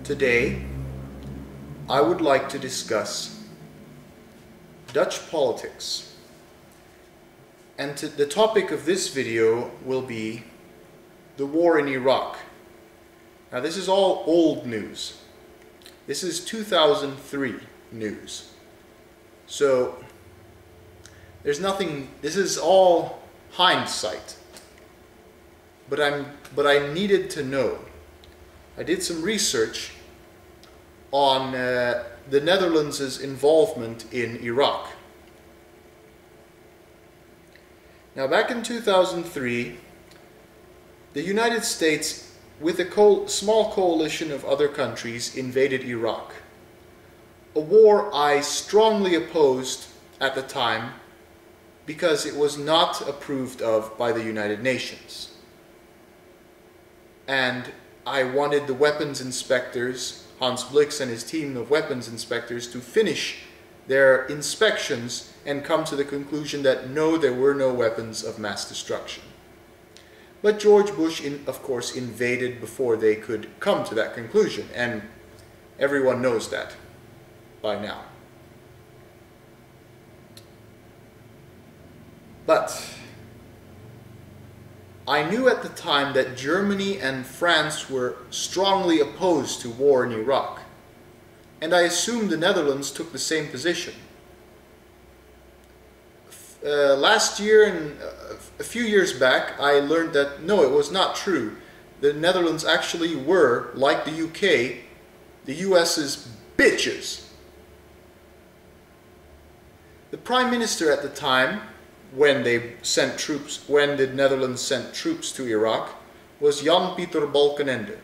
Today, I would like to discuss Dutch politics. And the topic of this video will be the war in Iraq. Now, this is all old news. This is 2003 news. So, there's nothing, this is all hindsight. But I needed to know. I did some research on the Netherlands' involvement in Iraq. Now, back in 2003, the United States, with a small coalition of other countries, invaded Iraq. A war I strongly opposed at the time because it was not approved of by the United Nations. And I wanted the weapons inspectors, Hans Blix and his team of weapons inspectors, to finish their inspections and come to the conclusion that no, there were no weapons of mass destruction. But George Bush, of course, invaded before they could come to that conclusion, and everyone knows that by now. But I knew at the time that Germany and France were strongly opposed to war in Iraq, and I assumed the Netherlands took the same position. Last year and a few years back, I learned that no, it was not true. The Netherlands actually were, like the UK, the US's bitches. The Prime Minister at the time, when the Netherlands sent troops to Iraq, was Jan-Pieter Balkenende,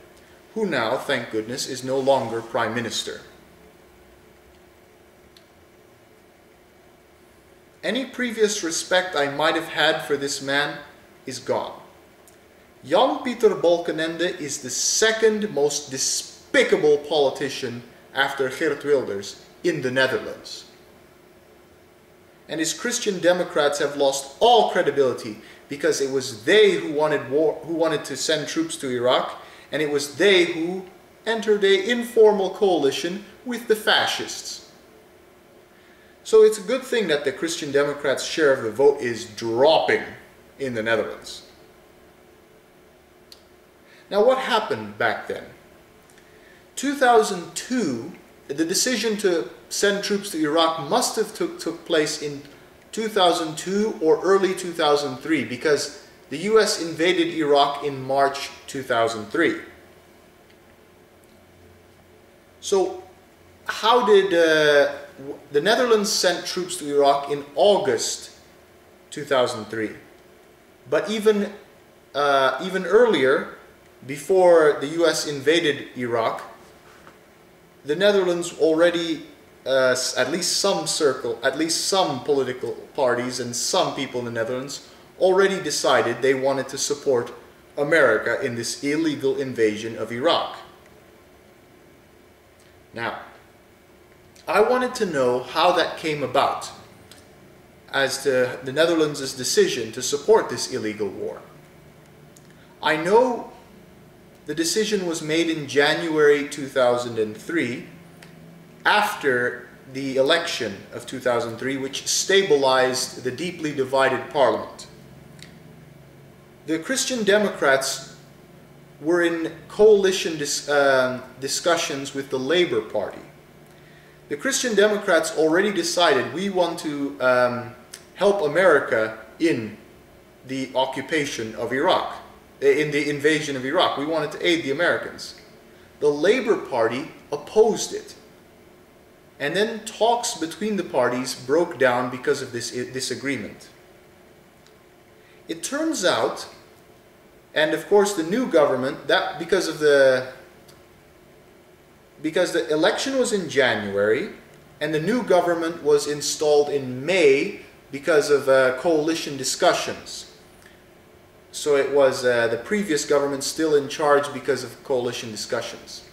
who now, thank goodness, is no longer Prime Minister. Any previous respect I might have had for this man is gone. Jan-Pieter Balkenende is the second most despicable politician after Geert Wilders in the Netherlands. And his Christian Democrats have lost all credibility because it was they who wanted to send troops to Iraq, and it was they who entered an informal coalition with the fascists. So it's a good thing that the Christian Democrats' share of the vote is dropping in the Netherlands. Now, what happened back then? 2002, the decision to send troops to Iraq must have took place in 2002 or early 2003, because the US invaded Iraq in March 2003. So how did the Netherlands sent troops to Iraq in August 2003? But even earlier, before the US invaded Iraq, the Netherlands already, at least some political parties and some people in the Netherlands already decided they wanted to support America in this illegal invasion of Iraq. Now, I wanted to know how that came about as to the Netherlands' decision to support this illegal war. I know the decision was made in January 2003, after the election of 2003, which stabilized the deeply divided parliament. The Christian Democrats were in coalition discussions with the Labour Party. The Christian Democrats already decided we want to help America in the occupation of Iraq. In the invasion of Iraq. We wanted to aid the Americans. The Labour Party opposed it. And then talks between the parties broke down because of this disagreement. It turns out, and of course the new government, that because the election was in January and the new government was installed in May because of coalition discussions. So it was the previous government still in charge because of coalition discussions.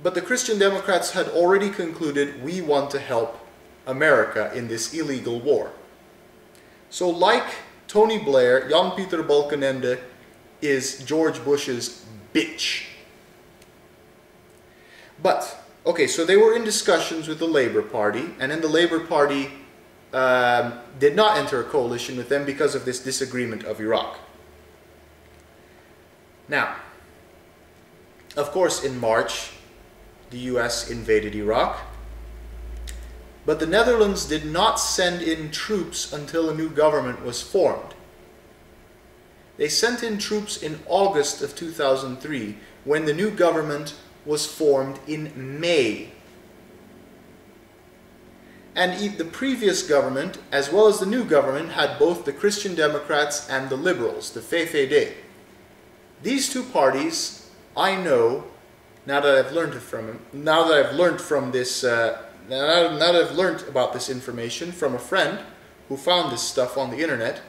But the Christian Democrats had already concluded we want to help America in this illegal war. So like Tony Blair, Jan-Pieter Balkenende is George Bush's bitch. But, okay, so they were in discussions with the Labour Party, and then the Labour Party did not enter a coalition with them because of this disagreement of Iraq. Now, of course, in March, the US invaded Iraq, but the Netherlands did not send in troops until a new government was formed. They sent in troops in August of 2003, when the new government was formed in May. And the previous government, as well as the new government, had both the Christian Democrats and the Liberals, the VVD. These two parties, I know, now that I've learned about this information from a friend who found this stuff on the internet,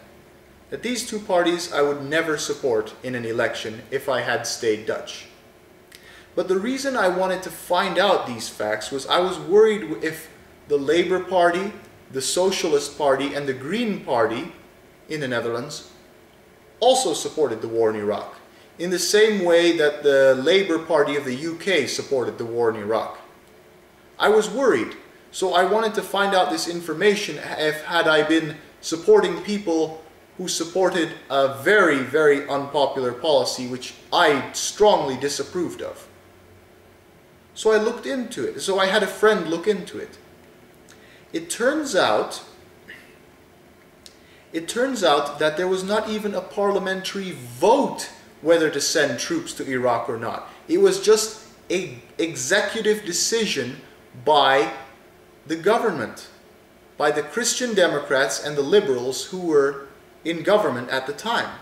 that these two parties I would never support in an election if I had stayed Dutch. But the reason I wanted to find out these facts was I was worried if the Labour Party, the Socialist Party, and the Green Party in the Netherlands also supported the war in Iraq, in the same way that the Labour Party of the UK supported the war in Iraq. I was worried, so I wanted to find out this information had I been supporting people who supported a very, very unpopular policy which I strongly disapproved of. So I looked into it. So I had a friend look into it. It turns out that there was not even a parliamentary vote whether to send troops to Iraq or not. It was just an executive decision by the government, by the Christian Democrats and the Liberals who were in government at the time.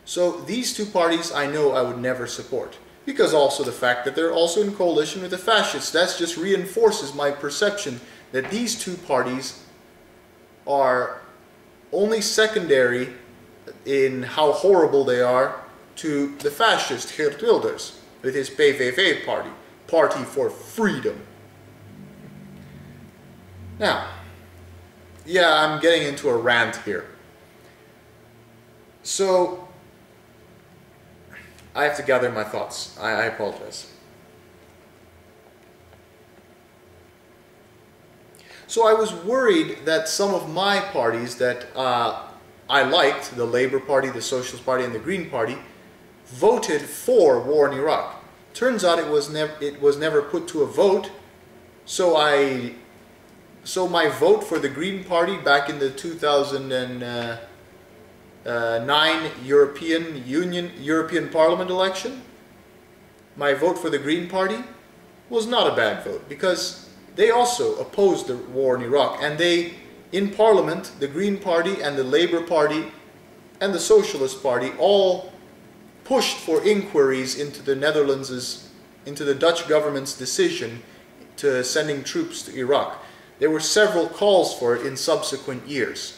So these two parties I know I would never support, because also the fact that they're also in coalition with the fascists, that just reinforces my perception that these two parties are only secondary in how horrible they are to the fascist Geert Wilders with his PVV party, Party for Freedom. Now, yeah, I'm getting into a rant here. So, I have to gather my thoughts. I apologize. So I was worried that some of my parties that I liked, the Labour Party, the Socialist Party, and the Green Party, voted for war in Iraq. Turns out it was never put to a vote. So my vote for the Green Party back in the 2009 European Parliament election, my vote for the Green Party was not a bad vote, because they also opposed the war in Iraq, and they, in Parliament, the Green Party and the Labour Party and the Socialist Party all pushed for inquiries into the Dutch government's decision to sending troops to Iraq. There were several calls for it in subsequent years.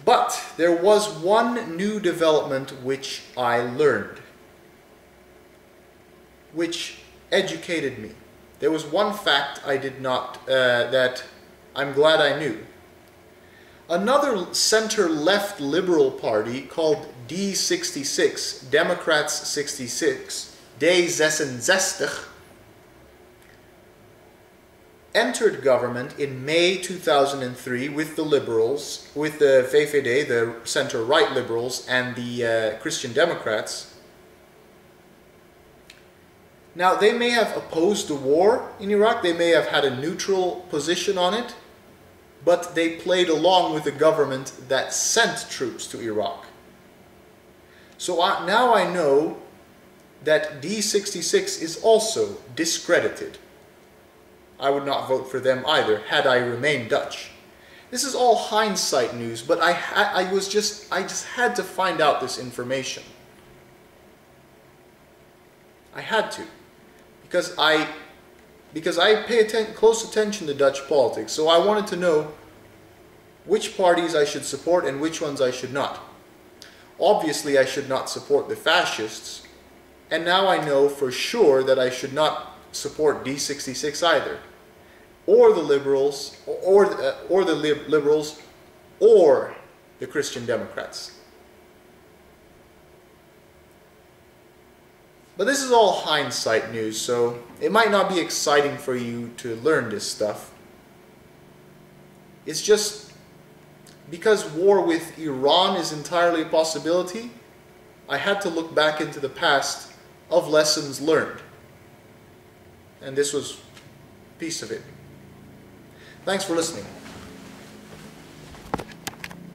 But there was one new development which I learned, which educated me. There was one fact I did not, that I'm glad I knew. Another center-left liberal party called D66, Democrats 66, D66, entered government in May 2003 with the Liberals, with the VVD, the center-right Liberals, and the Christian Democrats. Now, they may have opposed the war in Iraq, they may have had a neutral position on it, but they played along with the government that sent troops to Iraq. So now I know that D66 is also discredited. I would not vote for them either, had I remained Dutch. This is all hindsight news, but I just had to find out this information. I had to, because I pay close attention to Dutch politics, so I wanted to know which parties I should support and which ones I should not. Obviously, I should not support the fascists, and now I know for sure that I should not support D66 either, or the Liberals, or the Christian Democrats. But this is all hindsight news, so it might not be exciting for you to learn this stuff. It's just because war with Iran is entirely a possibility, I had to look back into the past of lessons learned. And this was a piece of it. Thanks for listening.